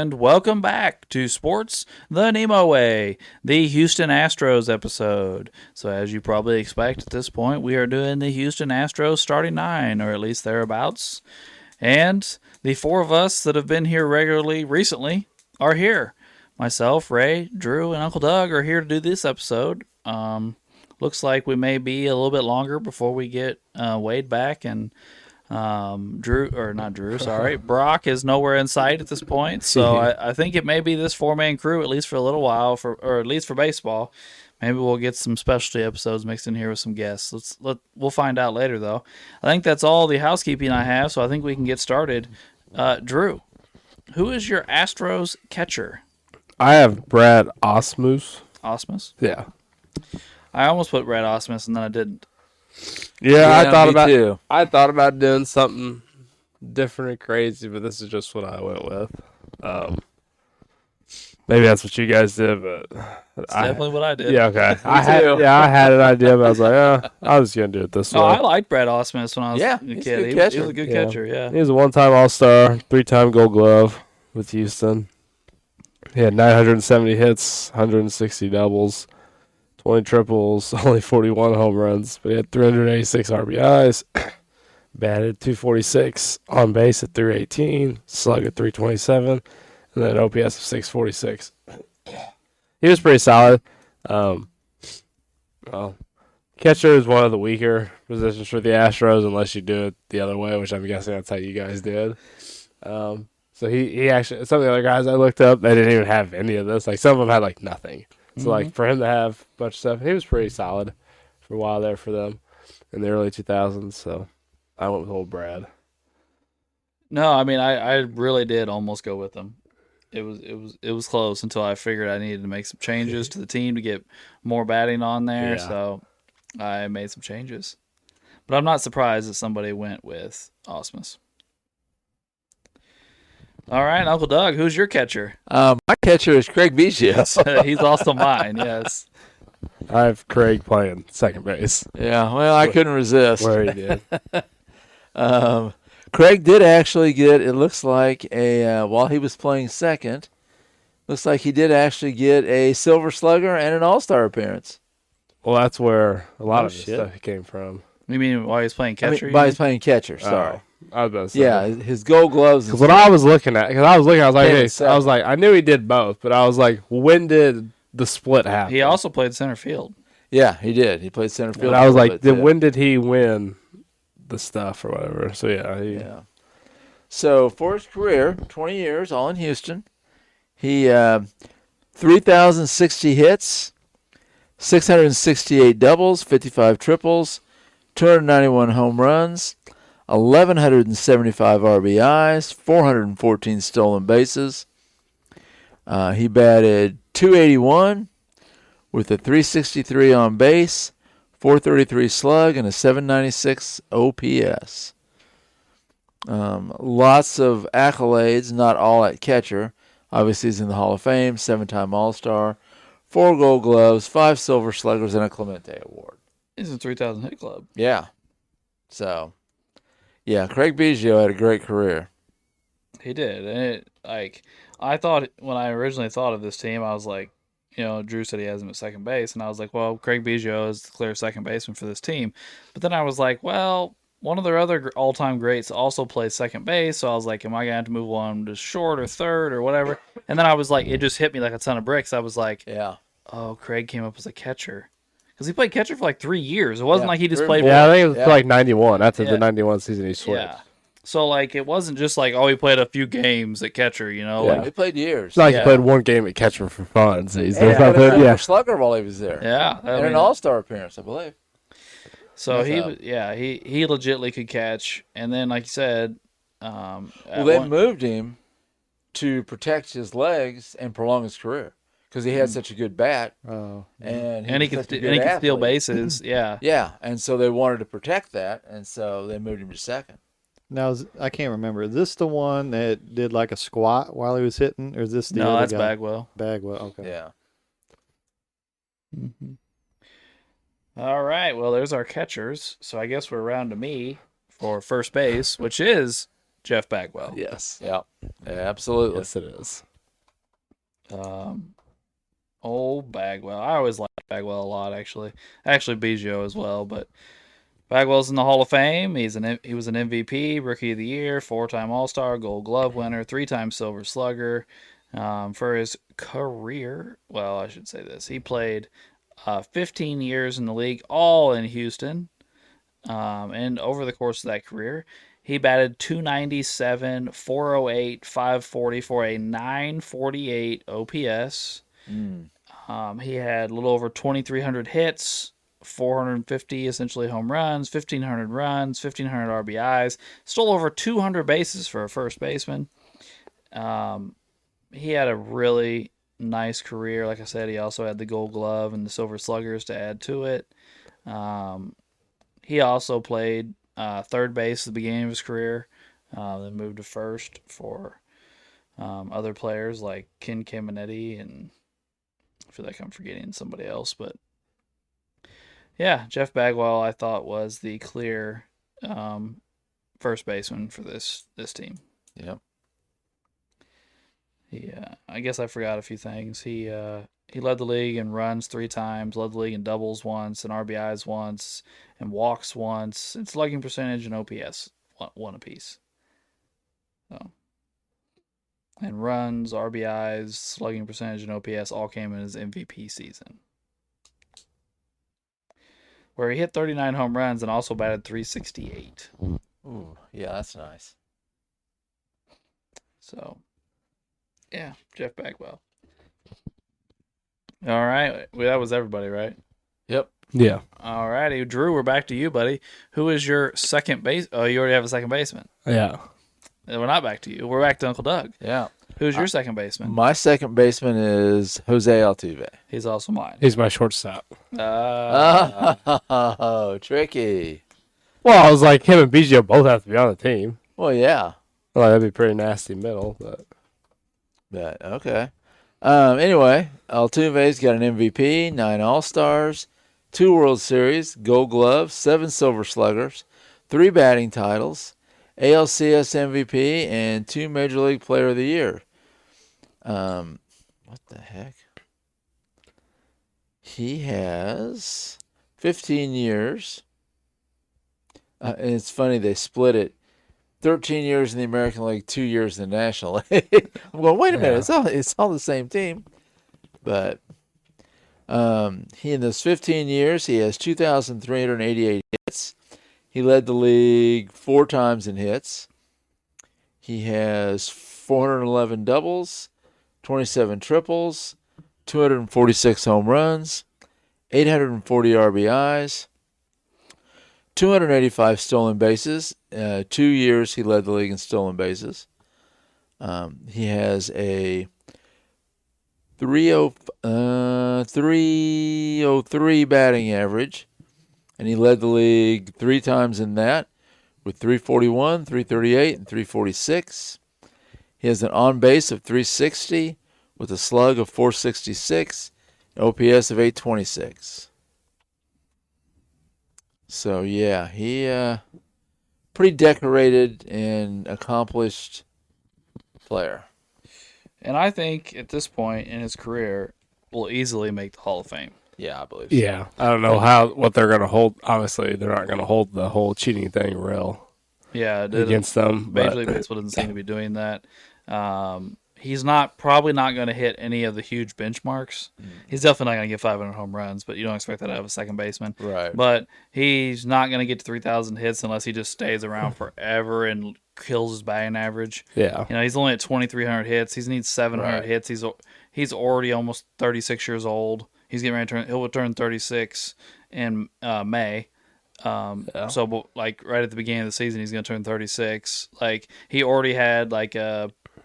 and welcome back to Sports the NEMO Way, the Houston Astros episode. So as you probably expect at this point, we are doing the Houston Astros starting nine, or at least thereabouts. And the four of us that have been here regularly recently are here. Myself, Ray, Drew, and Uncle Doug are here to do this episode. Looks like we may be a little bit longer before we get Wade back, and Brock is nowhere in sight at this point. So I think it may be this four-man crew, at least for a little while, or at least for baseball. Maybe we'll get some specialty episodes mixed in here with some guests. We'll find out later, though. I think that's all the housekeeping I have, so I think we can get started. Drew, who is your Astros catcher? I have Brad Osmus. Osmus? Yeah. I almost put Brad Osmus, and then I didn't. Yeah, I thought about doing something different and crazy, but this is just what I went with. Maybe that's what you guys did, but it's definitely what I did. Yeah, okay. I had an idea, but I was like, I was gonna do it this way. I liked Brad Osmus when I was a kid. He was a good catcher. Yeah, he was a one-time All-Star, 3-time Gold Glove with Houston. He had 970 hits, 160 doubles, 20 triples, only 41 home runs, but he had 386 RBIs, batted .246, on base at .318, slug at .327, and then OPS of .646. He was pretty solid. Catcher is one of the weaker positions for the Astros unless you do it the other way, which I'm guessing that's how you guys did. So he actually, some of the other guys I looked up, they didn't even have any of this. Like, some of them had, like, nothing. So, like, for him to have a bunch of stuff, he was pretty solid for a while there for them in the early 2000s. So, I went with old Brad. No, I mean, I really did almost go with him. It was close until I figured I needed to make some changes to the team to get more batting on there. Yeah. So, I made some changes. But I'm not surprised that somebody went with Osmus. All right, Uncle Doug, who's your catcher? My catcher is Craig Biggio. He's also mine, yes. I have Craig playing second base. Yeah, well, I couldn't resist. Where he did. Craig did actually get, it looks like, while he was playing second, looks like he did actually get a Silver Slugger and an All-Star appearance. Well, that's where a lot of this stuff came from. You mean while he was playing catcher? While he was playing catcher, sorry. I was about to say. Yeah, his Gold Gloves. Because what I was looking at, I was like, I knew he did both, but I was like, when did the split happen? He also played center field. Yeah, he did. He played center field. And I was like, when did he win the stuff or whatever? So, yeah. So, for his career, 20 years, all in Houston, he 3,060 hits, 668 doubles, 55 triples, 291 home runs, 1,175 RBIs, 414 stolen bases. He batted .281 with a .363 on base, .433 slug, and a .796 OPS. Lots of accolades, not all at catcher. Obviously, he's in the Hall of Fame, 7-time All-Star, 4 Gold Gloves, 5 Silver Sluggers, and a Clemente Award. He's in 3,000 hit club. Yeah. So, yeah, Craig Biggio had a great career. He did. And I thought, when I originally thought of this team, I was like, Drew said he has him at second base, and I was like, well, Craig Biggio is the clear second baseman for this team. But then I was like, well, one of their other all-time greats also plays second base, so I was like, am I going to have to move on to short or third or whatever? And then I was like, it just hit me like a ton of bricks. I was like, Craig came up as a catcher. Because he played catcher for like 3 years. It wasn't like he just played. Yeah, I think it was like 91. After the 91 season, he switched. Yeah. So, it wasn't just like, he played a few games at catcher, Yeah. He played years. It's not like he played one game at catcher for fun. So he's Slugger while he was there. Yeah. And an All-Star appearance, I believe. So, he legitimately could catch. And then, like you said... they moved him to protect his legs and prolong his career. Because he had such a good bat, and he could steal bases. Yeah, yeah, and so they wanted to protect that, and so they moved him to second. Now I can't remember. Is this the one that did like a squat while he was hitting, or is this the other that's guy? Bagwell. Bagwell, okay. Yeah. Mm-hmm. All right. Well, there's our catchers. So I guess we're around to me for first base, which is Jeff Bagwell. Yes. Yeah. Absolutely. Yes, it is. Um, Old Bagwell. I always liked Bagwell a lot, actually. Actually, Biggio as well, but Bagwell's in the Hall of Fame. He was an MVP, Rookie of the Year, 4-time All-Star, Gold Glove winner, 3-time Silver Slugger. For his career, well, I should say this: he played 15 years in the league, all in Houston. And over the course of that career, he batted 297, 408, 540 for a 948 OPS. Mm. He had a little over 2,300 hits, 450 essentially home runs, 1,500 runs, 1,500 RBIs, stole over 200 bases for a first baseman. He had a really nice career. Like I said, he also had the Gold Glove and the Silver Sluggers to add to it. Um, he also played third base at the beginning of his career, then moved to first for other players like Ken Caminetti, and I feel like I'm forgetting somebody else. But yeah, Jeff Bagwell I thought was the clear first baseman for this team. Yep. I guess I forgot a few things. He led the league in runs 3 times, led the league in doubles once, and RBIs once, and walks once, and slugging percentage and OPS one apiece. So, and runs, RBIs, slugging percentage, and OPS all came in his MVP season, where he hit 39 home runs and also batted 368. Ooh, yeah, that's nice. So, yeah, Jeff Bagwell. All right, well, that was everybody, right? Yep. Yeah. All righty, Drew, we're back to you, buddy. Who is your second base? Oh, you already have a second baseman. Yeah. We're not back to you. We're back to Uncle Doug. Yeah. Who's your second baseman? My second baseman is Jose Altuve. He's also mine. He's my shortstop. Oh, tricky. Well, I was like, him and Biggio both have to be on the team. Well, yeah. Well, that'd be pretty nasty middle, but But okay. Anyway, Altuve's got an MVP, 9 All-Stars, 2 World Series, Gold Gloves, 7 Silver Sluggers, 3 batting titles, ALCS MVP, and 2 Major League Player of the Year. What the heck? He has 15 years. And it's funny, they split it. 13 years in the American League, 2 years in the National League. I'm going, wait a minute, it's all the same team. But he in those 15 years, he has 2,388 hits. He led the league 4 times in hits. He has 411 doubles, 27 triples, 246 home runs, 840 RBIs, 285 stolen bases. 2 years he led the league in stolen bases. He has a 303 batting average, and he led the league 3 times in that with 341, 338, and 346. He has an on base of 360 with a slug of 466, and OPS of 826. So yeah, he pretty decorated and accomplished player. And I think at this point in his career, will easily make the Hall of Fame. Yeah, I believe so. yeah, I don't know what they're gonna hold. Obviously, they're not gonna hold the whole cheating thing real Yeah, against them. Major But League Baseball doesn't seem to be doing that. He's probably not going to hit any of the huge benchmarks. He's definitely not going to get 500 home runs, but you don't expect that out of a second baseman. Right. But he's not going to get to 3,000 hits unless he just stays around forever and kills his batting average. yeah, You know, he's only at 2,300 hits. He needs 700 Right. hits. He's already almost 36 years old. He's getting ready to he'll turn 36 in May. So like right at the beginning of the season, he's going to turn 36. Like he already had like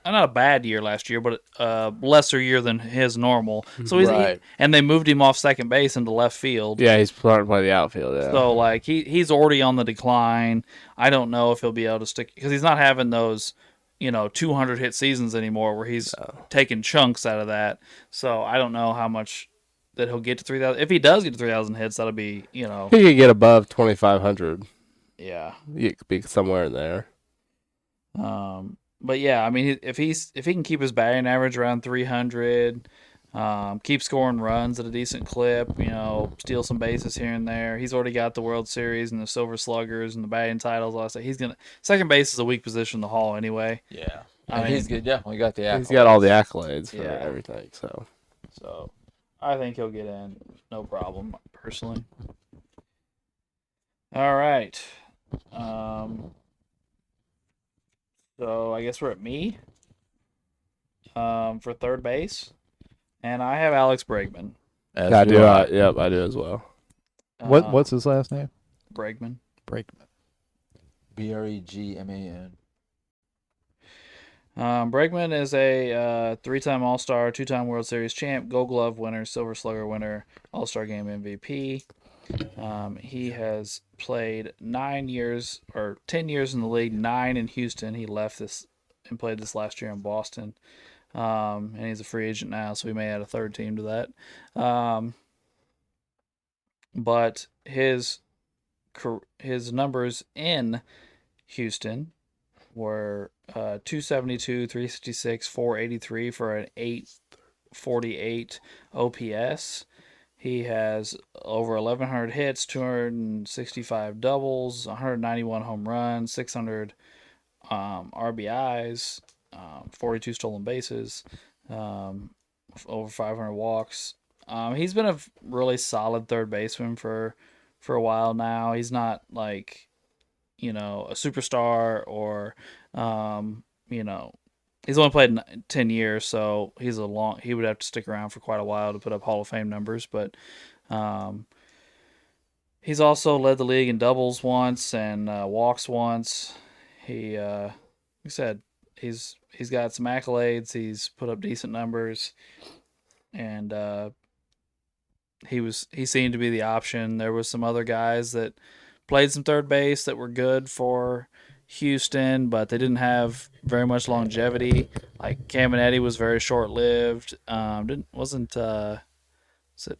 not a bad year last year, but a lesser year than his normal. So Right. and they moved him off second base into left field. yeah, he's starting to play the outfield. Yeah, So like he's already on the decline. I don't know if he'll be able to stick because he's not having those 200 hit seasons anymore where he's taking chunks out of that. So I don't know how much that he'll get to 3,000. If he does get to 3,000 hits, that'll be he could get above 2,500. yeah. He could be somewhere in there. but yeah, I mean, if he can keep his batting average around 300, keep scoring runs at a decent clip, steal some bases here and there. He's already got the World Series and the Silver Sluggers and the batting titles. All that stuff. He's gonna second base is a weak position in the Hall anyway. Yeah. I And mean, he's definitely got the accolades. He's got all the accolades for Yeah. everything. So So I think he'll get in, no problem, personally. All right. So I guess we're at me. For third base, and I have Alex Bregman. As I do do. I. Yep, I do as well. What's his last name? Bregman? Brakeman. Bregman. Bregman is a three-time All-Star, two-time World Series champ, Gold Glove winner, Silver Slugger winner, All-Star Game MVP. He has played 10 years in the league, 9 in Houston. He left this and played this last year in Boston. And he's a free agent now, so we may add a third team to that. But his numbers in Houston were 272, 366, 483 for an 848 OPS. He has over 1,100 hits, 265 doubles, 191 home runs, 600 RBIs, 42 stolen bases, over 500 walks. He's been a really solid third baseman for a while now. He's not like, a superstar or, he's only played 10 years, so he would have to stick around for quite a while to put up Hall of Fame numbers. But he's also led the league in doubles once and walks once. He, like I said, he's got some accolades. He's put up decent numbers, and he seemed to be the option. There was some other guys that played some third base that were good for Houston, but they didn't have very much longevity. Like Caminetti was very short-lived. Was it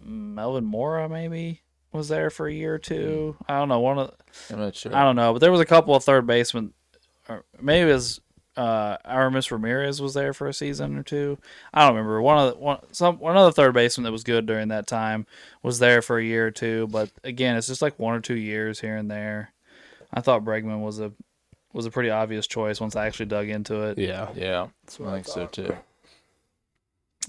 Melvin Mora maybe was there for a year or two? I don't know. I'm not sure. I don't know, but there was a couple of third basemen, or maybe it was Aramis Ramirez was there for a season or two. I don't remember. One of the third basemen that was good during that time was there for a year or two, but again, it's just like 1 or 2 years here and there. I thought Bregman was a pretty obvious choice once I actually dug into it. Yeah. Yeah, I think so too.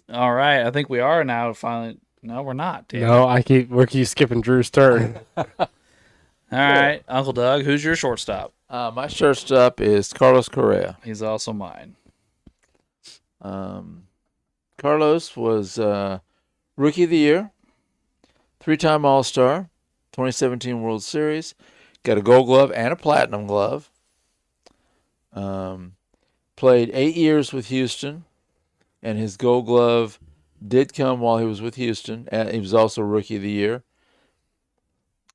All right, I think we are now finally. No, we're not. Damn No, it. we keep skipping Drew's turn. All right, Uncle Doug, who's your shortstop? My shortstop is Carlos Correa. He's also mine. Carlos was Rookie of the Year, 3-time All-Star, 2017 World Series, got a Gold Glove and a Platinum Glove. Played 8 years with Houston, and his Gold Glove did come while he was with Houston. He was also Rookie of the Year.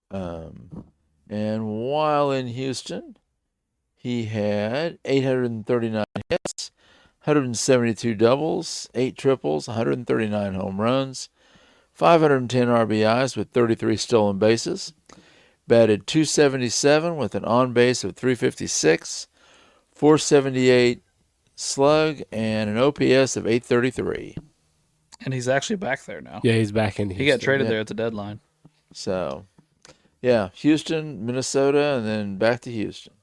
And while in Houston, he had 839 hits, 172 doubles, 8 triples, 139 home runs, 510 RBIs with 33 stolen bases. Batted .277 with an on-base of .356, .478 slug, and an OPS of .833. And he's actually back there now. Yeah, he's back in Houston. He got traded yeah. there at the deadline. So, yeah, Houston, Minnesota, and then back to Houston.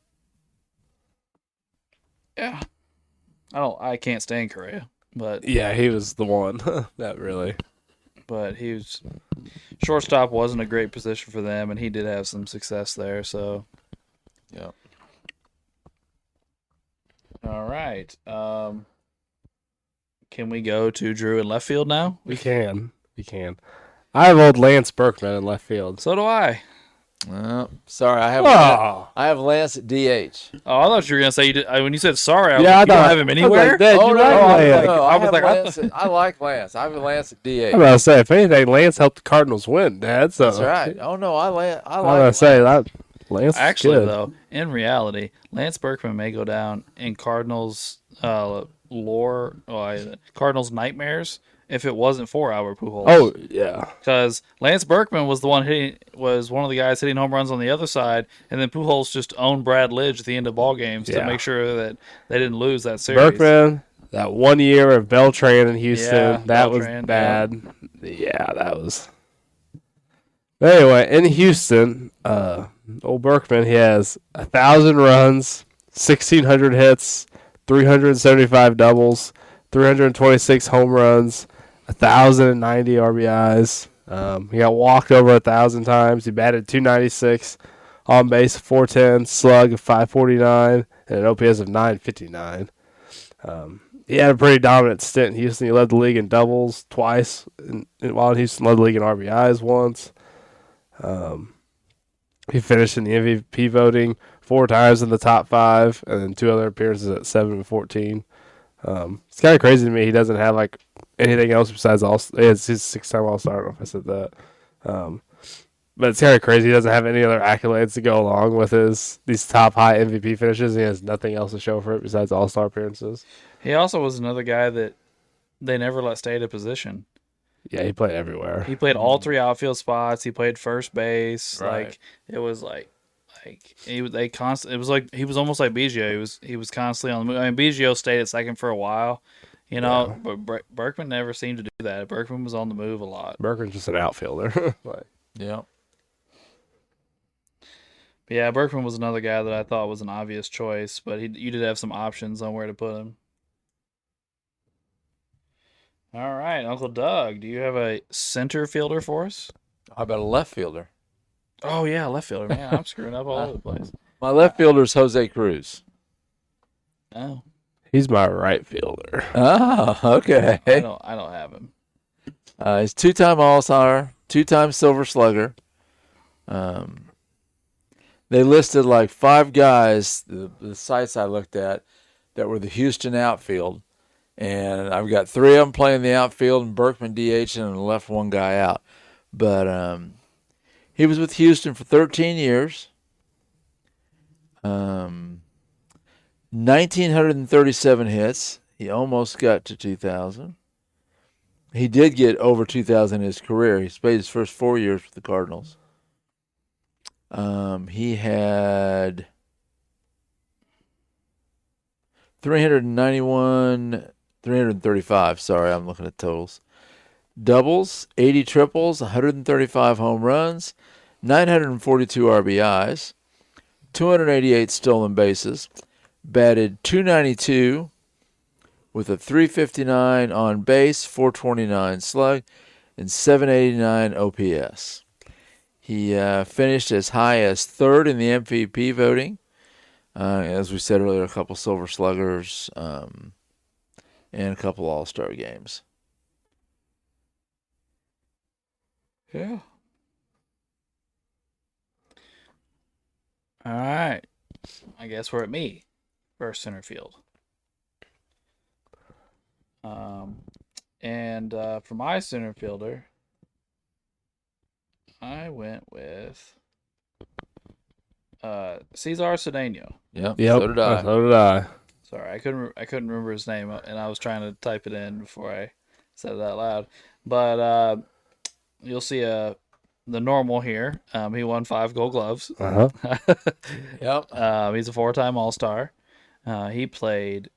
Yeah. I can't stand Correa, but Yeah, he was the one. Not really. he was shortstop wasn't a great position for them, and he did have some success there. So, Yeah. all right. Can we go to Drew in left field now? We can. I have old Lance Berkman in left field. So do I. Sorry, I have Lance at DH. Oh, I thought you were gonna say you did. When you said sorry, I was Yeah, like, you don't have him anywhere. I was like, Lance. I like Lance. I have Lance at DH. I'm about to say, if anything, Lance helped the Cardinals win, Dad. So That's right. Oh no, I like. I'm about to say that Lance. Actually, good. though, in reality, Lance Berkman may go down in Cardinals lore, Cardinals nightmares if it wasn't for Albert Pujols. Oh yeah, Because Lance Berkman was one of the guys hitting home runs on the other side, and then Pujols just owned Brad Lidge at the end of ball games to Yeah. make sure that they didn't lose that series. Berkman. That 1 year of Beltran in Houston, Yeah, that Beltran, was bad. Yeah, that was. Anyway, in Houston, old Berkman, he has 1,000 runs, 1,600 hits, 375 doubles, 326 home runs, 1,090 RBIs. He got walked over 1,000 times. He batted 296, on base 410, slug of 549, and an OPS of 959. He had a pretty dominant stint in Houston. He led the league in doubles twice, while in Houston led the league in RBIs once. He finished in the MVP voting 4 times in the top 5, and then 2 other appearances at 7 and 14. It's kind of crazy to me. He doesn't have like anything else besides all. It's his 6-time All-Star. I don't know if I said that. But it's kind of crazy. He doesn't have any other accolades to go along with these top high MVP finishes. He has nothing else to show for it besides All-Star appearances. He also was another guy that they never let stay at a position. Yeah, he played everywhere. He played all 3 outfield spots. He played first base. Right. Like it was like he was it was like he was almost like Biggio. He was constantly on the move. I mean, Biggio stayed at second for a while, but Berkman never seemed to do that. Berkman was on the move a lot. Berkman's just an outfielder. Yeah. But yeah, Berkman was another guy that I thought was an obvious choice, but you did have some options on where to put him. All right, Uncle Doug, do you have a center fielder for us? How about a left fielder? Oh yeah, left fielder. Man, I'm screwing up all over the place. My left fielder is Jose Cruz. Oh, He's my right fielder. Oh, okay. I don't have him. He's 2-time All-Star, 2-time Silver Slugger. They listed like 5 guys, the sites I looked at, that were the Houston outfield. And I've got 3 of them playing the outfield, and Berkman DH and left 1 guy out. But he was with Houston for 13 years. 1,937 hits. He almost got to 2,000. He did get over 2,000 in his career. He played his first 4 years with the Cardinals. He had 335. Sorry, I'm looking at totals. Doubles, 80 triples, 135 home runs, 942 RBIs, 288 stolen bases, batted 292 with a 359 on base, 429 slug, and 789 OPS. He finished as high as 3rd in the MVP voting. As we said earlier, a couple Silver Sluggers and a couple All-Star games. Yeah. All right. I guess we're at me for center field. And for my center fielder, I went with Cesar Cedeno. Yep. Yep. So did I. So did I. Sorry, I couldn't remember his name, and I was trying to type it in before I said it out loud. But you'll see the normal here. He won 5 Gold Gloves. Uh-huh. Yep. He's a 4-time All-Star. He played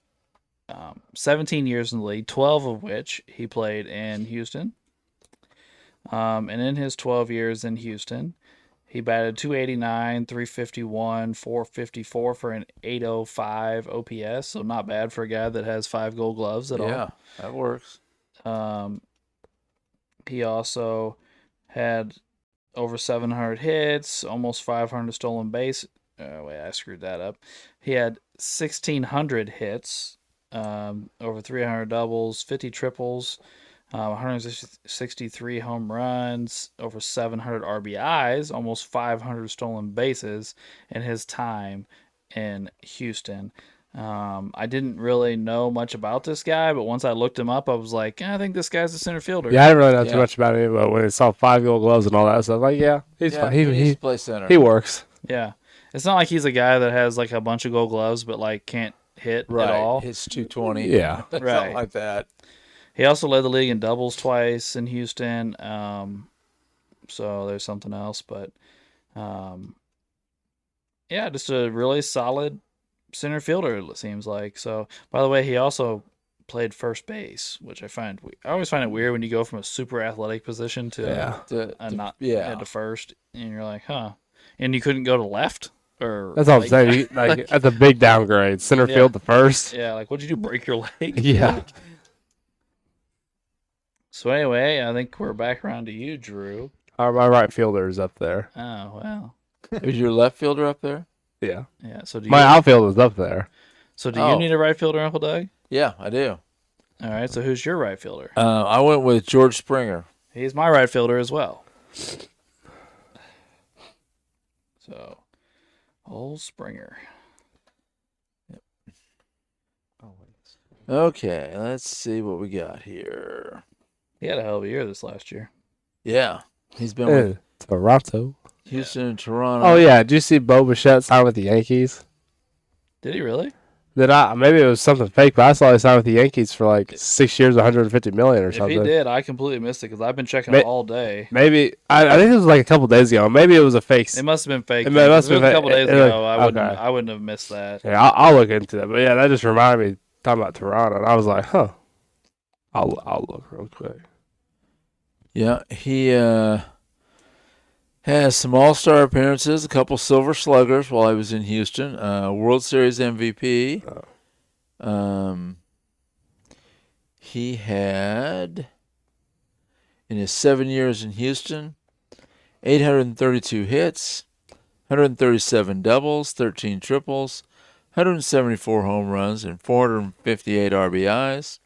17 years in the league, 12 of which he played in Houston. And in his 12 years in Houston, he batted 289, 351, 454 for an 805 OPS. So not bad for a guy that has 5 Gold Gloves at all. Yeah, that works. He also had over 700 hits, almost 500 stolen base. Wait, I screwed that up. He had 1,600 hits, over 300 doubles, 50 triples, 163 home runs, over 700 RBIs, almost 500 stolen bases in his time in Houston. I didn't really know much about this guy, but once I looked him up, I was like, I think this guy's a center fielder. Yeah, I didn't really know too Yeah. much about him, but when I saw 5 Gold Gloves and all that stuff, like, yeah, he's fine. he needs He to play center. he works. Yeah. It's not like he's a guy that has like a bunch of Gold Gloves, but like can't hit right. at all. Hits 220. Yeah. Something Right. like that. He also led the league in doubles twice in Houston. So there's something else, but yeah, just a really solid center fielder. It seems like. So, by the way, he also played first base, which I always find it weird when you go from a super athletic position to Yeah. a not yeah. to first, and you're like, huh? And you couldn't go to left or That's all I'm like, saying. Like that's a big downgrade. Center Yeah. field to first. yeah, like what'd you do? Break your leg? Yeah. So anyway, I think we're back around to you, Drew. My right fielder is up there. Oh well, Is your left fielder up there? Yeah. yeah. So do My you? outfield is up there. So do you Oh. need a right fielder, Uncle Doug? Yeah, I do. All right. So who's your right fielder? I went with George Springer. He's my right fielder as well. So, old Springer. Okay, let's see what we got here. He had a hell of a year this last year. Yeah, he's been with Toronto. Houston and Toronto. Oh yeah. Did you see Bo Bichette sign with the Yankees? Did he really? Maybe it was something fake, but I saw he signed with the Yankees for like 6 years, 150 million or If something. he did, I completely missed it because I've been checking Ma- all day. Maybe I think it was like a couple days ago. Maybe it was a fake. It must have been fake. It then, must 'cause if have it was a been couple days fake. ago. Okay. I wouldn't have missed that. Yeah, I'll look into that. But yeah, that just reminded me talking about Toronto, and I was like, huh. I'll look real quick. Yeah, he has some All-Star appearances, a couple Silver Sluggers while he was in Houston, World Series MVP. He had, in his 7 years in Houston, 832 hits, 137 doubles, 13 triples, 174 home runs, and 458 RBIs,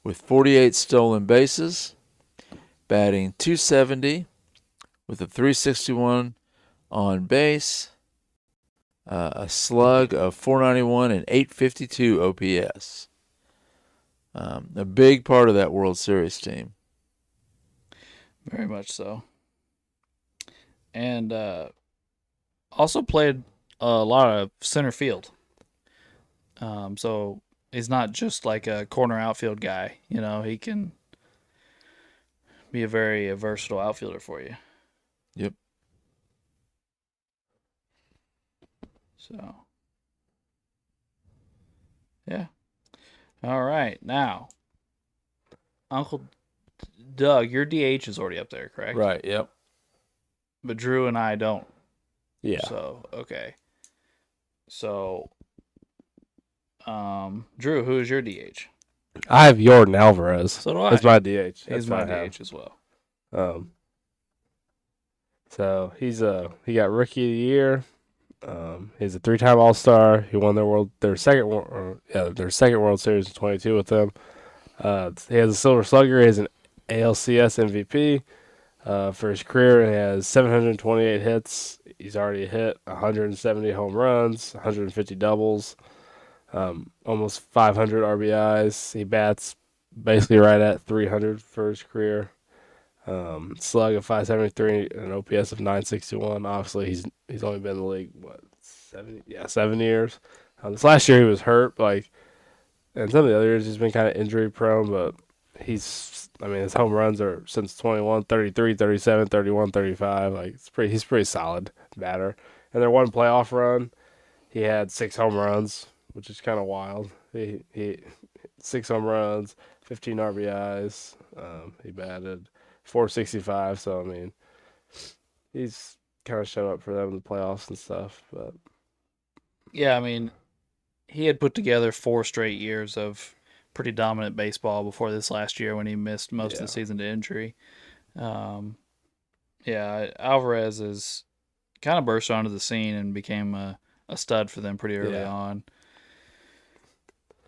with 48 stolen bases, batting .270 with a .361 on base, a slug of .491 and .852 OPS. A big part of that World Series team. Very much so. And also played a lot of center field. So he's not just like a corner outfield guy. You know, he can be a very versatile outfielder for you. Yep. So, yeah. All right. Now, Uncle Doug, your DH is already up there, correct? Right, yep. But Drew and I don't. Yeah. So, okay. So, Drew, who is your DH? I have Jordan Alvarez. So do I. That's my DH. He's That's my what I have. DH as well. So he got Rookie of the Year. He's a 3-time All-Star. He won their second World Series in 22 with them. He has a Silver Slugger. He has an ALCS MVP. For his career, he has 728 hits. He's already hit 170 home runs, 150 doubles, almost 500 RBIs. He bats basically right at 300 for his career. Slug of 573 and an OPS of 961. Obviously, he's only been in the league 7 years. This last year he was hurt, and some of the other years he's been kind of injury prone, but his home runs are since 21, 33, 37, 31, 35. He's pretty solid batter. And their one playoff run, he had 6 home runs, which is kind of wild. He 6 home runs, 15 RBIs. He batted .465, so he's kind of showed up for them in the playoffs and stuff. But Yeah, he had put together 4 straight years of pretty dominant baseball before this last year when he missed most of the season to injury. Alvarez is kind of burst onto the scene and became a stud for them pretty early on.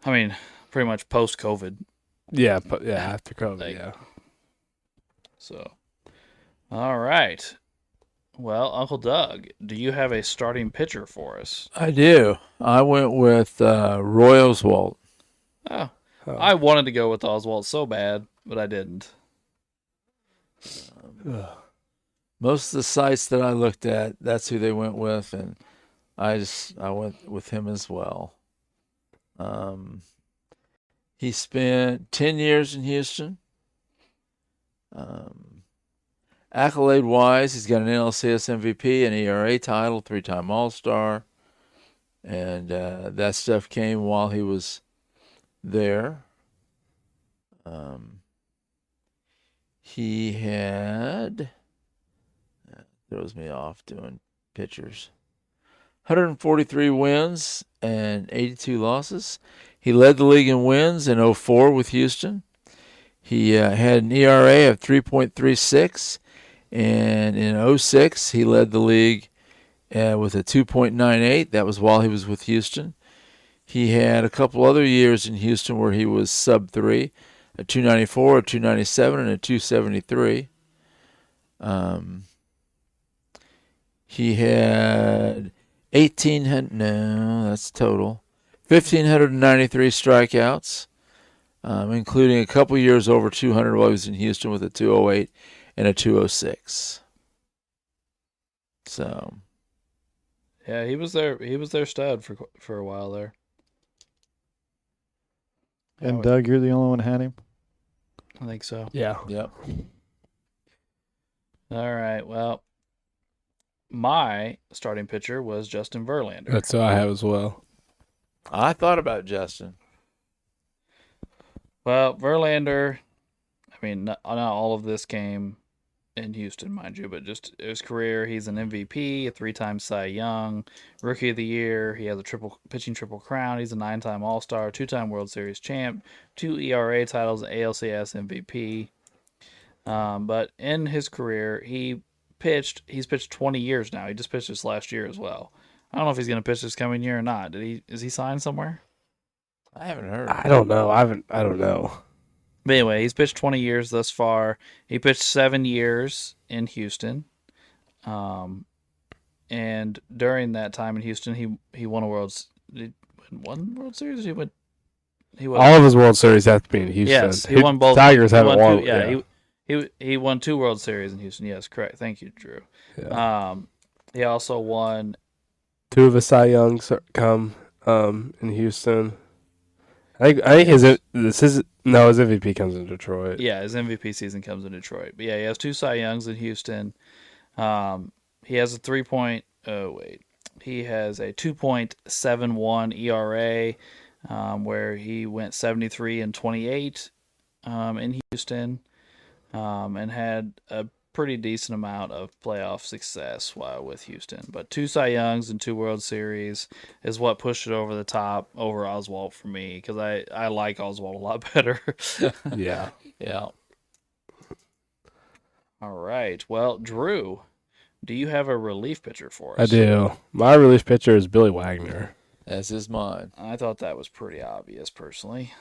Pretty much post-COVID. Yeah, after COVID, So, all right. Well, Uncle Doug, do you have a starting pitcher for us? I do. I went with Roy Oswalt. Oh, I wanted to go with Oswald so bad, but I didn't. Most of the sites that I looked at, that's who they went with, and I went with him as well. He spent 10 years in Houston. Accolade-wise, he's got an NLCS MVP, an ERA title, 3-time All-Star, and that stuff came while he was there. He had, throws me off doing pitchers, 143 wins and 82 losses. He led the league in wins in 04 with Houston. He had an ERA of 3.36, and in 06 he led the league with a 2.98. That was while he was with Houston. He had a couple other years in Houston where he was sub-3, a 294, a 297, and a 273. He had 1,800, no, that's total, 1,593 strikeouts, including a couple years over 200 while he was in Houston with a 208 and a 206. So, Yeah, he was there. He was their stud for a while there. And Doug, you're the only one that had him. I think so. Yeah. yep. All right. Well, my starting pitcher was Justin Verlander. That's what I have as well. I thought about Justin. Well, Verlander, I mean, not all of this came in Houston, mind you, but just his career, he's an MVP, a 3-time Cy Young, Rookie of the Year. He has a pitching triple crown. He's a 9-time All-Star, 2-time World Series champ, 2 ERA titles, ALCS MVP. But in his career, he's pitched 20 years now. He just pitched this last year as well. I don't know if he's going to pitch this coming year or not. Is he signed somewhere? I haven't heard. I don't know. I don't know. But anyway, he's pitched 20 years thus far. He pitched 7 years in Houston. And during that time in Houston, he won a World Series? He won. All of his World Series have to be in Houston. Yes, he won both. Tigers haven't won. He won 2 World Series in Houston. Yes, correct. Thank you, Drew. Yeah. He also won 2 of his Cy Youngs come in Houston. I think his MVP comes in Detroit. Yeah, his MVP season comes in Detroit. But yeah, he has 2 Cy Youngs in Houston. He has a 2.71 ERA, where he went 73 and 28 in Houston, and had a pretty decent amount of playoff success while with Houston. But 2 Cy Youngs and 2 World Series is what pushed it over the top over Oswalt for me, because I like Oswalt a lot better. Yeah. Yeah. All right. Well, Drew, do you have a relief pitcher for I us? do. My relief pitcher is Billy Wagner. As is mine. I thought that was pretty obvious, personally.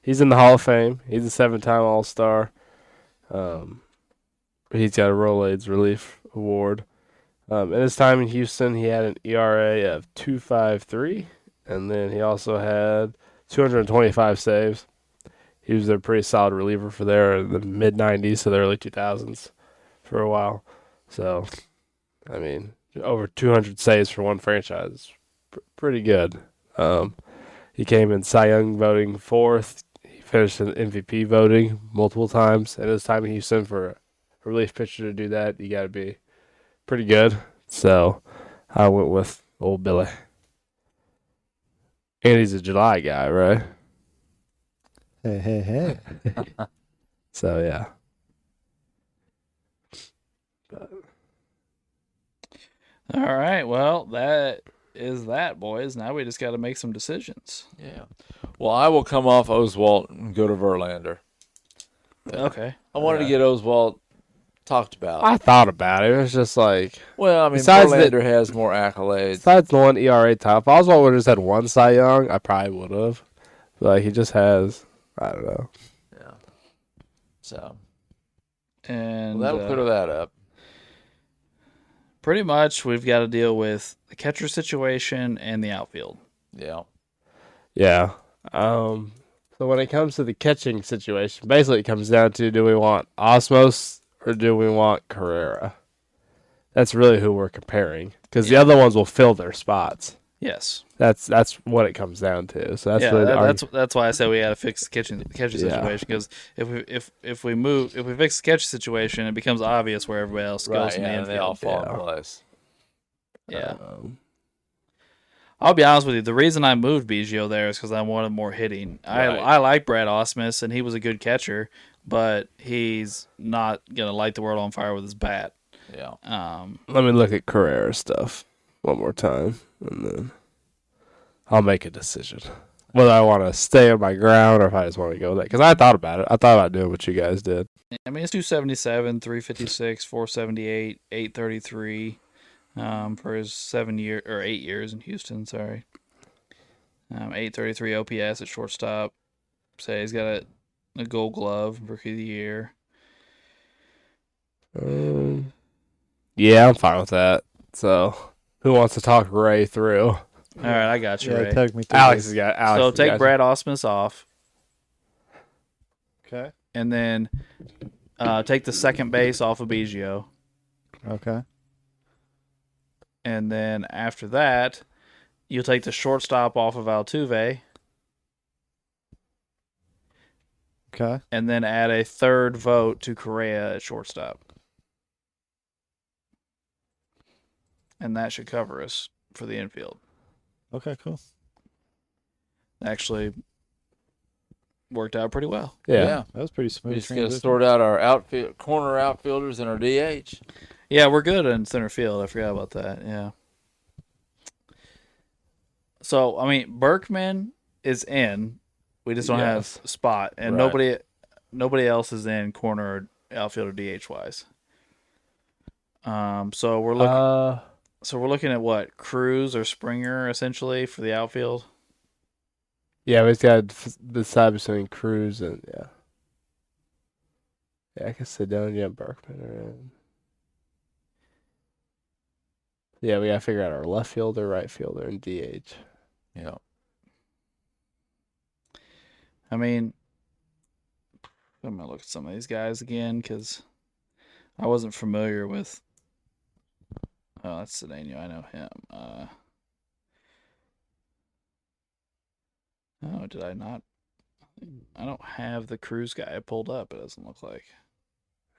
He's in the Hall of Fame. He's a 7-time All-Star. He's got a Rolaids Relief Award. In his time in Houston, he had an ERA of 2.53, and then he also had 225 saves. He was a pretty solid reliever for there in the mid-90s to the early 2000s for a while. So, I mean, over 200 saves for one franchise. Pretty good. He came in Cy Young voting 4th. He finished in MVP voting multiple times. And his time in Houston, for a relief pitcher to do that, you got to be pretty good. So I went with old Billy. And he's a July guy, right? Hey. So, yeah. All right. Well, that is that, boys. Now we just got to make some decisions. Yeah. Well, I will come off Oswalt and go to Verlander. Okay. I wanted to get Oswalt talked about. I thought about it. It was just like, Well, I mean, Besides Verlander has more accolades. besides the one ERA top, if Oswald would have just had one Cy Young, I probably would have. Like, he just has, I don't know. Yeah. So, And that'll clear that up. pretty much we've got to deal with the catcher situation and the outfield. Yeah. Yeah. So when it comes to the catching situation, basically it comes down to, do we want Osmos or do we want Carrera? That's really who we're comparing, because the other ones will fill their spots. Yes. That's what it comes down to. So that's Yeah, really the that's why I said we got to fix the catching situation, because if we fix the catching situation, it becomes obvious where everybody else goes in the and they all infield. fall Yeah. in place. Yeah. um, I'll be honest with you. The reason I moved Biggio there is because I wanted more hitting. Right. I like Brad Ausmus, and he was a good catcher, but he's not gonna light the world on fire with his bat. Yeah. let me look at Carrera stuff one more time, and then I'll make a decision whether I want to stay on my ground or if I just want to go there. Because I thought about it. I thought about doing what you guys did. I mean, it's 277, 356, 478, 833 for his 8 years in Houston. Sorry, 833 OPS at shortstop. Say he's got a Gold Glove, Rookie of the Year. Yeah, I'm fine with that. So, who wants to talk Ray through? All right, I got you. Yeah, Ray. tug me through Alex this. has got Alex. So has take got- Brad Ausmus off, Okay. and then take the second base off of Biggio. Okay. And then after that, you'll take the shortstop off of Altuve, Okay. and then add a third vote to Correa at shortstop. And that should cover us for the infield. Okay. Cool. Actually worked out pretty well. Yeah. That was pretty We smooth. just got to transition. sort out our corner outfielders and our DH. Yeah, we're good in center field. I forgot about that. Yeah. So, I mean, Berkman is in. We just don't have a spot. And Right. nobody else is in corner or outfield or DH wise. So we're looking at what? Cruz or Springer essentially for the outfield. Yeah, we just got to decide between Cruz and yeah, I guess Sedona and Berkman are in. Yeah, we got to figure out our left fielder, right fielder, and DH. Yeah. I mean, I'm gonna look at some of these guys again because I wasn't familiar with. Oh, that's Cedeno. I know him. Oh, did I not? I don't have the Cruz guy pulled up. It doesn't look like.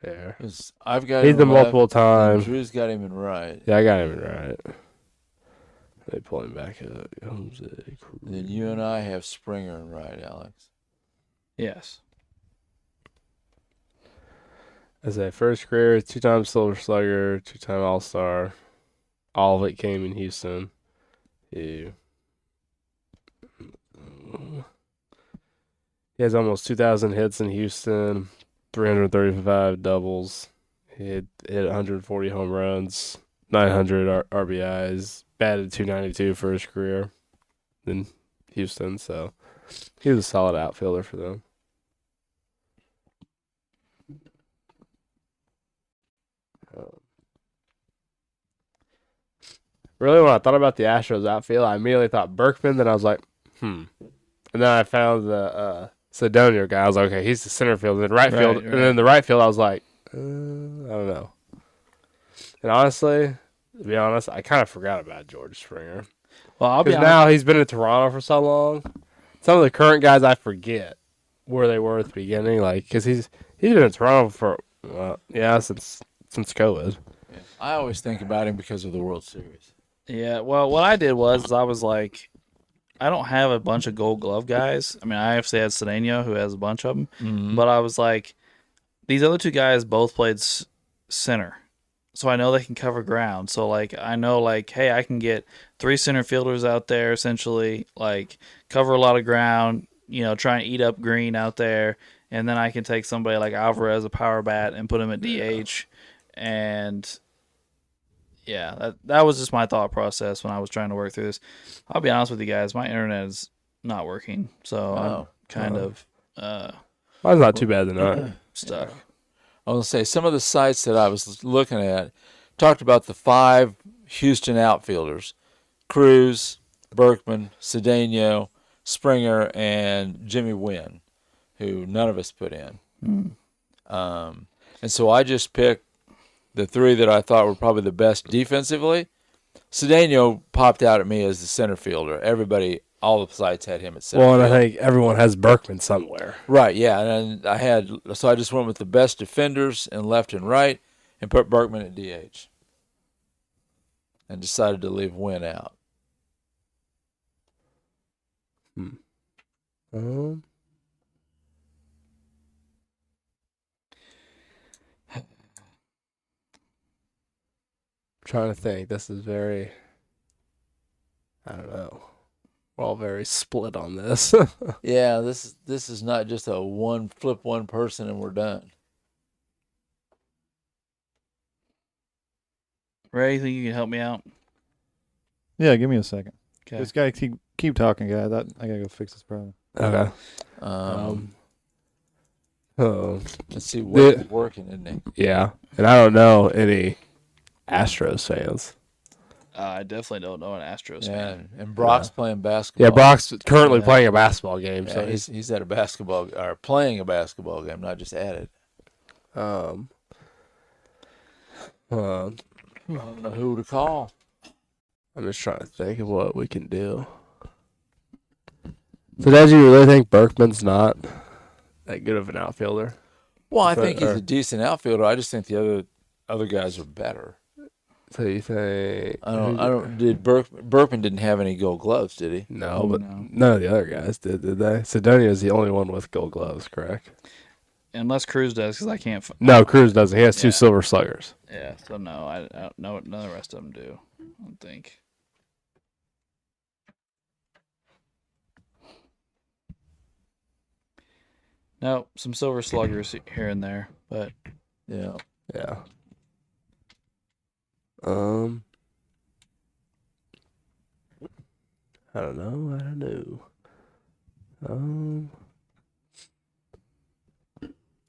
There. 'Cause I've got He's him the in left, multiple time. and Drew's got him in right. Yeah, I got him right. They pull him back up. Jose Cruz. And then you and I have Springer in right, Alex. Yes. As a first career, 2-time Silver Slugger, 2-time All-Star. All of it came in Houston. He has almost 2,000 hits in Houston, 335 doubles. He hit 140 home runs, 900 RBIs, batted 292 for his career in Houston. So he was a solid outfielder for them. Really, when I thought about the Astros outfield, I immediately thought Berkman. Then I was like, And then I found the Sedona guy. I was like, okay, he's the center field. And then right field. Right. And then the right field, I was like, I don't know. And honestly, to be honest, I kind of forgot about George Springer. Well, I'll be Because honest. now he's been in Toronto for so long. Some of the current guys I forget where they were at the beginning. Like, because he's been in Toronto for, since COVID. Yeah. I always think about him because of the World Series. Yeah, well, what I did was I was like, I don't have a bunch of Gold Glove guys. I mean, I obviously had Cedeno, who has a bunch of them, but I was like, these other two guys both played center, so I know they can cover ground. So like, I know like, hey, I can get 3 center fielders out there, essentially, like cover a lot of ground. Try and eat up green out there, and then I can take somebody like Alvarez, a power bat, and put him at DH, and. Yeah, that was just my thought process when I was trying to work through this. I'll be honest with you guys, my internet is not working, so I'm kind of Mine's not too bad tonight. stuck. I was going to say, some of the sites that I was looking at talked about the 5 Houston outfielders: Cruz, Berkman, Cedeno, Springer, and Jimmy Wynn, who none of us put in. And so I just picked the 3 that I thought were probably the best defensively, Cedeno popped out at me as the center fielder. Everybody, all the sites had him at center Well, and I field. think everyone has Berkman somewhere. Right, yeah. And so I just went with the best defenders in left and right and put Berkman at DH. And decided to leave Wynn out. Um, trying to think. This is very. I don't know. We're all very split on this. Yeah, this is not just a flip one person and we're done. Ray, you think you can help me out? Yeah, give me a second. Okay. This guy keep talking, guys. I gotta go fix this problem. Okay. Let's see, Wynn is working, isn't he? Yeah, and I don't know any Astros fans. I definitely don't know an Astros Yeah, fan. and Brock's playing basketball. Yeah, Brock's currently Yeah. playing a basketball game, Yeah, so he's at a basketball or playing a basketball game, not just at it. I don't know who to call. I'm just trying to think of what we can do. So, does you really think Berkman's not that good of an outfielder? Well, I think he's a decent outfielder. I just think the other guys are better. So you think? I don't. Did Berkman didn't have any Gold Gloves? Did he? No, but No. none of the other guys did they? Sidonia is the only one with Gold Gloves, correct? Unless Cruz does, because I can't. No, Cruz doesn't. He has two Yeah. Silver Sluggers. Yeah, so no, I don't know. None of the rest of them do. I don't think. No, some silver sluggers here and there, but Yeah. Yeah. I don't know.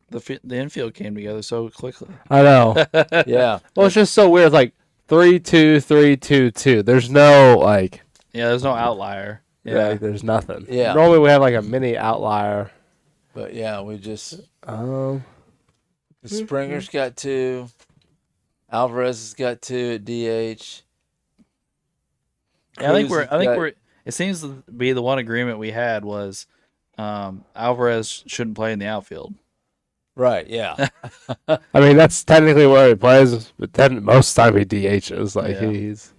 the infield came together so quickly. I know. Yeah. Well, it's just so weird. It's like 3-2-3-2-2. There's no like. Yeah, there's no outlier. Yeah. Like, there's nothing. Yeah. Normally we have like a mini outlier. But yeah, we just Mm-hmm. Springer's got 2. Alvarez has got 2 at DH. Yeah, I think Cruz has we're. got- It seems to be the one agreement we had was Alvarez shouldn't play in the outfield. Right. Yeah. I mean, that's technically where he plays, but then most of the time he DHs. Like Yeah. he's.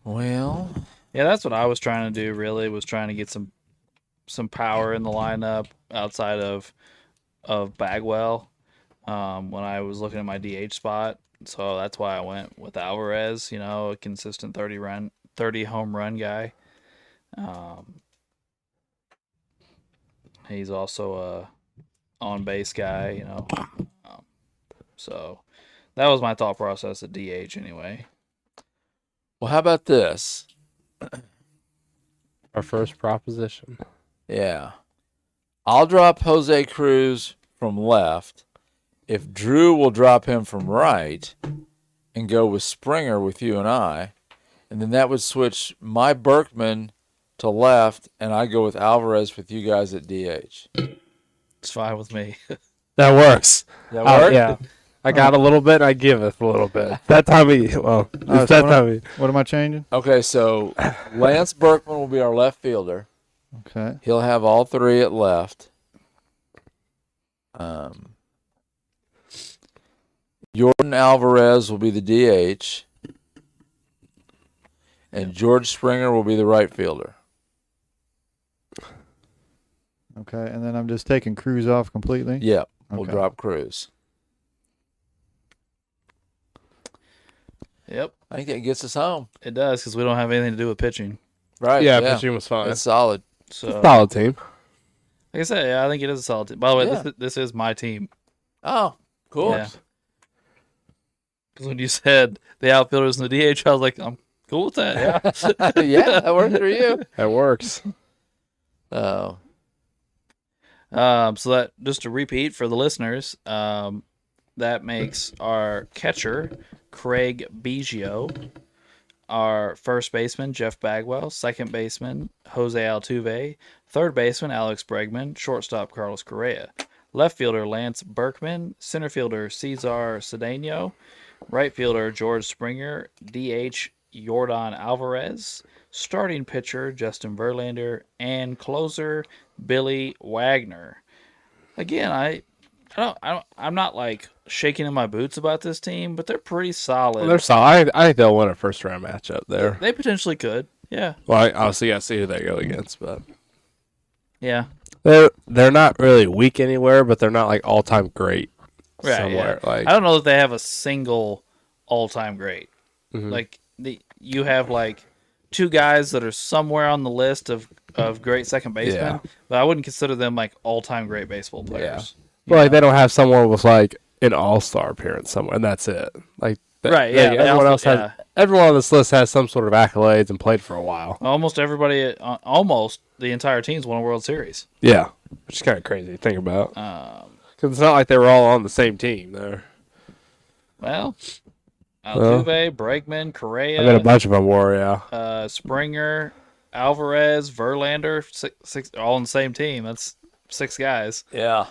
Well. Yeah, that's what I was trying to do. Really, was trying to get some power in the lineup outside of Bagwell when I was looking at my DH spot. So that's why I went with Alvarez. You know, a consistent 30 home run guy. He's also a on base guy. You know, so that was my thought process at DH anyway. Well, how about this? Our first proposition. Yeah. I'll drop Jose Cruz from left. If Drew will drop him from right and go with Springer with you and I, and then that would switch my Berkman to left, and I go with Alvarez with you guys at DH. It's fine with me. That works. That work? Yeah. I got a little bit. I give it a little bit. That time it's so that time. What am I changing? Okay, so Lance Berkman will be our left fielder. Okay. He'll have all 3 at left. Jordan Alvarez will be the DH. And George Springer will be the right fielder. Okay, and then I'm just taking Cruz off completely. Yep, we'll Okay. drop Cruz. Yep, I think that gets us home. it does because we don't have anything to do with pitching. Right. Yeah, pitching was fine. It's solid. So, Solid team. like I said, yeah, I think it is a solid team. By the way, Yeah. this is my team. Oh, cool. Yeah. Because when you said the outfielders and the DH, I was like, I'm cool with that. Yeah. Yeah, that worked for you. That works. Oh, So that just to repeat for the listeners, that makes our catcher Craig Biggio, are first baseman Jeff Bagwell, second baseman Jose Altuve, third baseman Alex Bregman, shortstop Carlos Correa, left fielder Lance Berkman, center fielder Cesar Cedeno, right fielder George Springer, DH Jordan Alvarez, starting pitcher Justin Verlander, and closer Billy Wagner. Again, I'm not like shaking in my boots about this team, but they're pretty solid. Well, they're solid. I think they'll win a first round matchup there. They potentially could. Yeah. Well, I obviously got to see who they go against, but Yeah. they're not really weak anywhere, but they're not like all time great Right. somewhere. Yeah. Like I don't know that they have a single all-time great. Mhm. Like you have like two guys that are somewhere on the list of great second basemen, but I wouldn't consider them like all-time great baseball players. But like they don't have someone with like an all-star appearance somewhere, and that's it. Like Right, yeah, they everyone also- else has everyone on this list has some sort of accolades and played for a while. Almost everybody, almost the entire team's won a World Series. Yeah, which is kind of crazy to think about. Um, Because it's not like they were all on the same team there. well, Altuve, Bregman, Correa, I bet a bunch of them were, yeah. Springer, Alvarez, Verlander, six all on the same team. That's 6 guys. Yeah.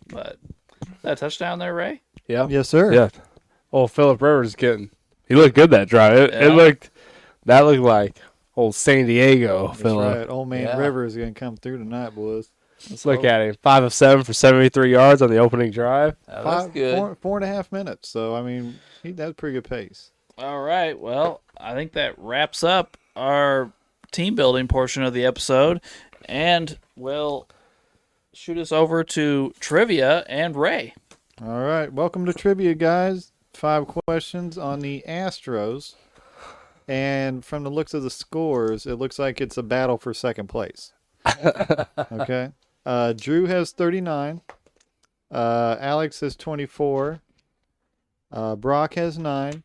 But that touchdown there, Ray? Yeah. Yes, sir. Yeah. Oh, Phillip Rivers he looked good that drive. It looked like old San Diego That's Phillip. right. Old man Yeah. River is going to come through tonight, boys. Let's look at him. 5 of 7 for 73 yards on the opening drive. That's good. 4.5 minutes. So, I mean, that's pretty good pace. All right. Well, I think that wraps up our team building portion of the episode, and we'll shoot us over to trivia and Ray. All right. Welcome to trivia, guys. 5 questions on the Astros. And from the looks of the scores, it looks like it's a battle for second place. Okay. Drew has 39. Alex has 24. Brock has 9.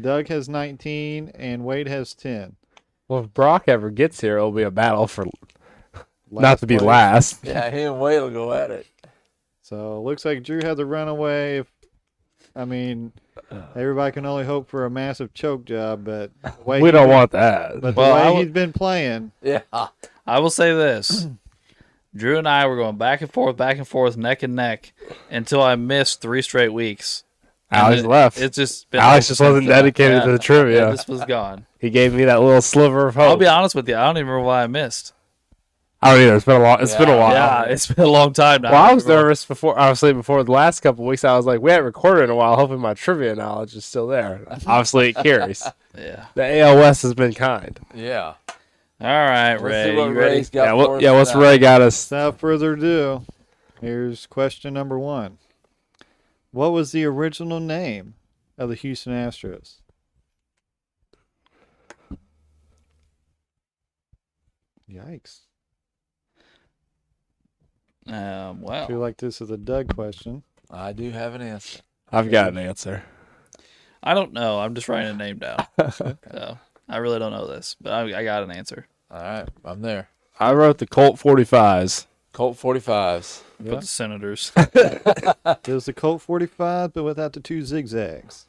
Doug has 19. And Wade has 10. Well, if Brock ever gets here, it'll be a battle for not Last to be place. last. Yeah, he and Wade will go at it. So it looks like Drew had the runaway. Everybody can only hope for a massive choke job, but the way We he- don't want that. But Well, the I way would- he's been playing, Yeah. I will say this. Drew and I were going back and forth, neck and neck, until I missed 3 straight weeks. And Alex left. It's just been Alex just wasn't dedicated to the trivia. This was gone. He gave me that little sliver of hope. I'll be honest with you. I don't even remember why I missed. I don't either. It's been a long. It's been a while. Yeah, it's been a long time now. Well, I was nervous before. Obviously, before the last couple of weeks, I was like, "We haven't recorded in a while. Hopefully, my trivia knowledge is still there." Obviously, it carries. Yeah. The AL West has been kind. Yeah. All right, Let's Ray. see what You ready? Ray's got Yeah. for us What's tonight. Ray got us? without further ado, here's question number 1. What was the original name of the Houston Astros? Yikes. I feel Well, like this is a Doug question. I do have an answer. I've got an answer. I don't know. I'm just writing a name down. So I really don't know this, but I got an answer. All right, I'm there. I wrote the Colt 45s. Colt 45s. But Yeah. the Senators. It was the Colt 45, but without the 2 zigzags.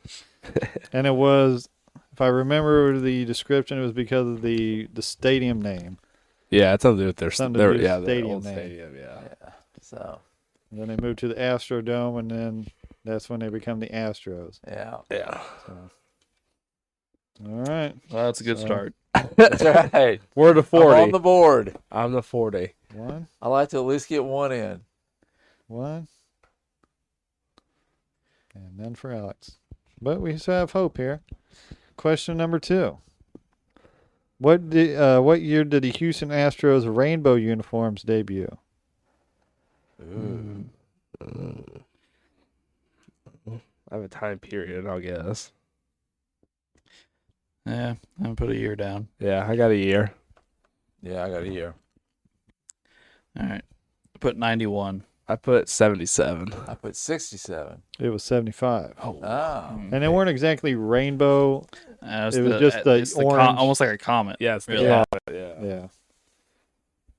And it was, if I remember the description, it was because of the stadium name. Yeah, it's something to do with Something to do with their stadium old name. stadium. Yeah. Yeah. So, And then they moved to the Astro Dome, and then that's when they become the Astros. yeah. Yeah. So. All right. Well, that's a good So- start. That's right. We're the I'm 40. on the board. I'm the 40. 1, I like to at least get one in. 1. And none for Alex. But we still have hope here. Question number 2. What year did the Houston Astros rainbow uniforms debut? Ooh. I have a time period, I'll guess. Yeah, I'm gonna put a year down. Yeah, I got a year. Yeah, I got a year. All right, put 91. I put 77. I put 67. It was 75. Oh. Oh. And they weren't exactly rainbow. It's It was just the it's orange. almost like a comet. Yes. Really? Yeah. Yeah.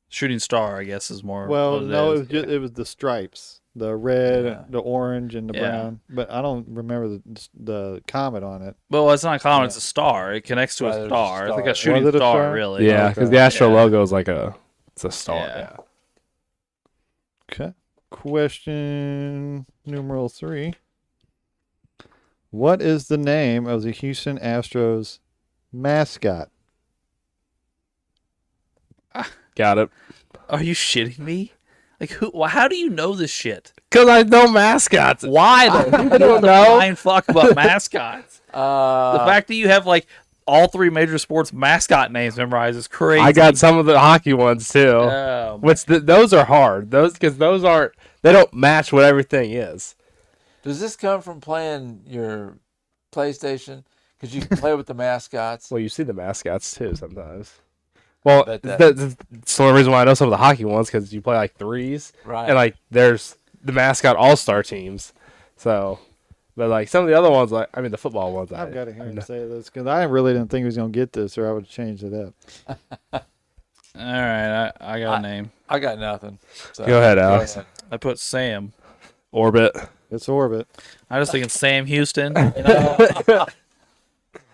Shooting star, I guess, is more. Well, what no, is. it was just it was the stripes. The red, Yeah. the orange, and the Yeah. brown. But I don't remember the comet on it. Well, it's not a comet, it's a star. It connects to Right, a there's a star. It's like star. a shooting Was it a star, star? really. Yeah, Okay. because the Astro Yeah. logo is it's a star. Yeah. Yeah. Okay. Question numeral 3. What is the name of the Houston Astros mascot? Got it. Are you shitting me? Like, how do you know this shit? Because I know mascots. Why though? You don't know. Flying fuck about mascots. The fact that you have like all 3 major sports mascot names memorized is crazy. I got some of the hockey ones too. Oh, Which those are hard. Those aren't. They don't match what everything is. Does this come from playing your PlayStation? Because you can play with the mascots. Well, you see the mascots too sometimes. Well, Bet that- that's the only reason why I know some of the hockey ones because you play like threes Right. and like there's the mascot all-star teams. So, but like some of the other ones, like the football ones, I've got to hear I him know. say this because I really didn't think he was going to get this, or I would have changed it up. all right. I got a name. I got nothing. So, Go ahead, Alex. I put Sam. Orbit. It's Orbit. I was thinking Sam Houston. You know?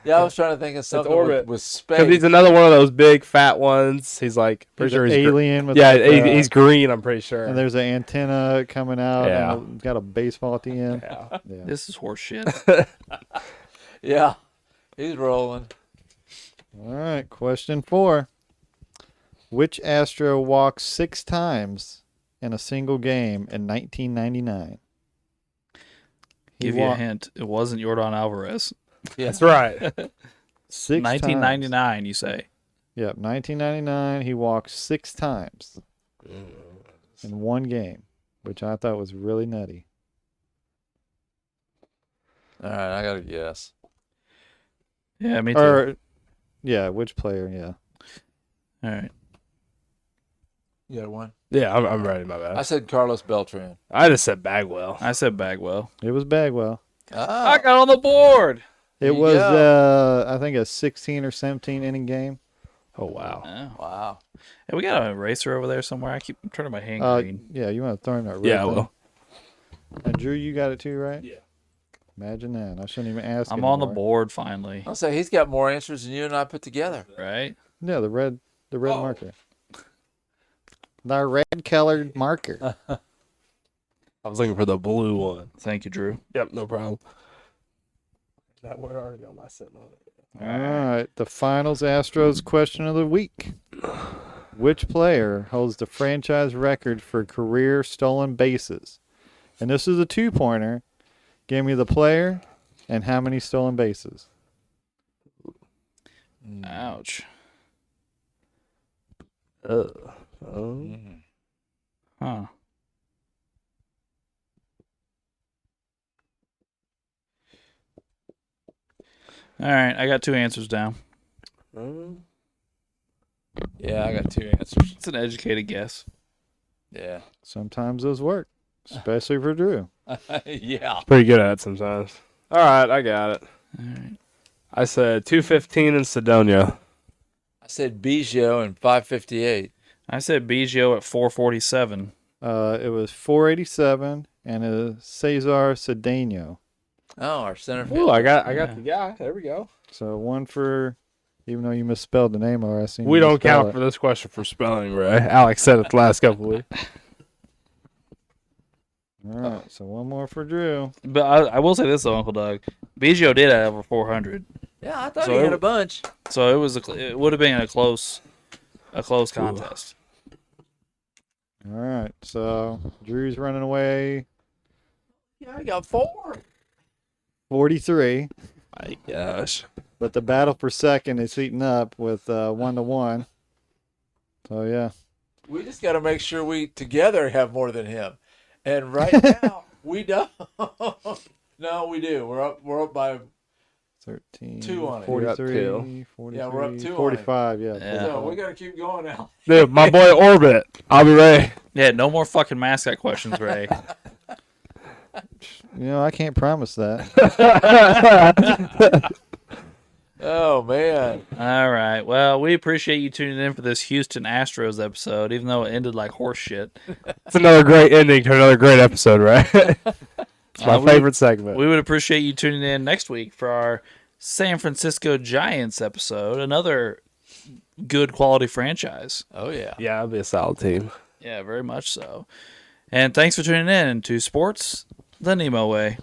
Yeah, I was trying to think of something Orbit. with Because space. he's another one of those big fat ones. He's like pretty He's sure an he's alien with yeah, like, he's green. I'm pretty sure. and there's an antenna coming out. Yeah. And it's got a baseball at the end. yeah. Yeah. This is horse shit. Yeah, he's rolling. All right. Question 4. Which Astro walked 6 times in a single game in 1999? Give you a hint. It wasn't Yordan Alvarez. Yeah. That's right. 6 times. 1999, you say. Yep, 1999. He walked 6 times in one game, which I thought was really nutty. All right, I got to guess. Yeah, me too. Or, yeah, which player? Yeah. All right. You got one? Yeah, I'm ready. My bad. I said Carlos Beltran. I just said Bagwell. I said Bagwell. It was Bagwell. Oh, I got on the board. There It you was, go. I think, a 16 or 17 inning game. Oh wow. Oh. wow. Hey, we got an eraser over there somewhere. I'm turning my hand green. Yeah, you want to throw in that? Yeah, I red will. thing? And Drew, you got it too, right? Yeah. Imagine that. I shouldn't even ask. I'm on the anymore. board finally. I'll say he's got more answers than you and I put together. Right? Yeah, the red Oh. marker. The red colored marker. I was looking for the blue one. Thank you, Drew. Yep, no problem. That word already on my sitting on it. All right, the finals Astros question of the week. Which player holds the franchise record for career stolen bases? And this is a 2-pointer. Give me the player and how many stolen bases. Ouch. Mm. Huh. All right, I got 2 answers down. Yeah, I got 2 answers. It's an educated guess. Yeah. Sometimes those work, especially for Drew. Yeah. Pretty good at it sometimes. All right, I got it. All right. I said 215 in Sedonia. I said Biggio and 558. I said Biggio at 447. It was 487 and a Cesar Cedeno. Oh, our center Ooh, field. I got Yeah. the guy. There we go. So one for, even though you misspelled the name, or I seen We you don't misspell count it. for this question for spelling, Ray. Alex said it the last couple weeks. All right, so one more for Drew. But I will say this though, Uncle Doug. Biggio did have over 400. Yeah, I thought So he had it- a bunch. So it would have been a close contest. All right, so Drew's running away Yeah, I got 4. 43, My gosh. but the battle for second is heating up with 1-1. So yeah, We just got to make sure we together have more than him. And right now, we don't. No, we do. We're up by 13, 2 on it. 43, You're up 43, Yeah, we're up 2 on it. 45. Yeah. Yeah. So we got to keep going now. Dude, my boy Orbit. I'll be ready. Yeah, no more fucking mascot questions, Ray. You know, I can't promise that. Oh man. All right. Well, we appreciate you tuning in for this Houston Astros episode, even though it ended like horse shit. It's another great ending to another great episode, right? It's my favorite segment. We would appreciate you tuning in next week for our San Francisco Giants episode, another good quality franchise. Oh yeah. Yeah, it'll be a solid team. Yeah, very much so. And thanks for tuning in to Sports the NEMO Way.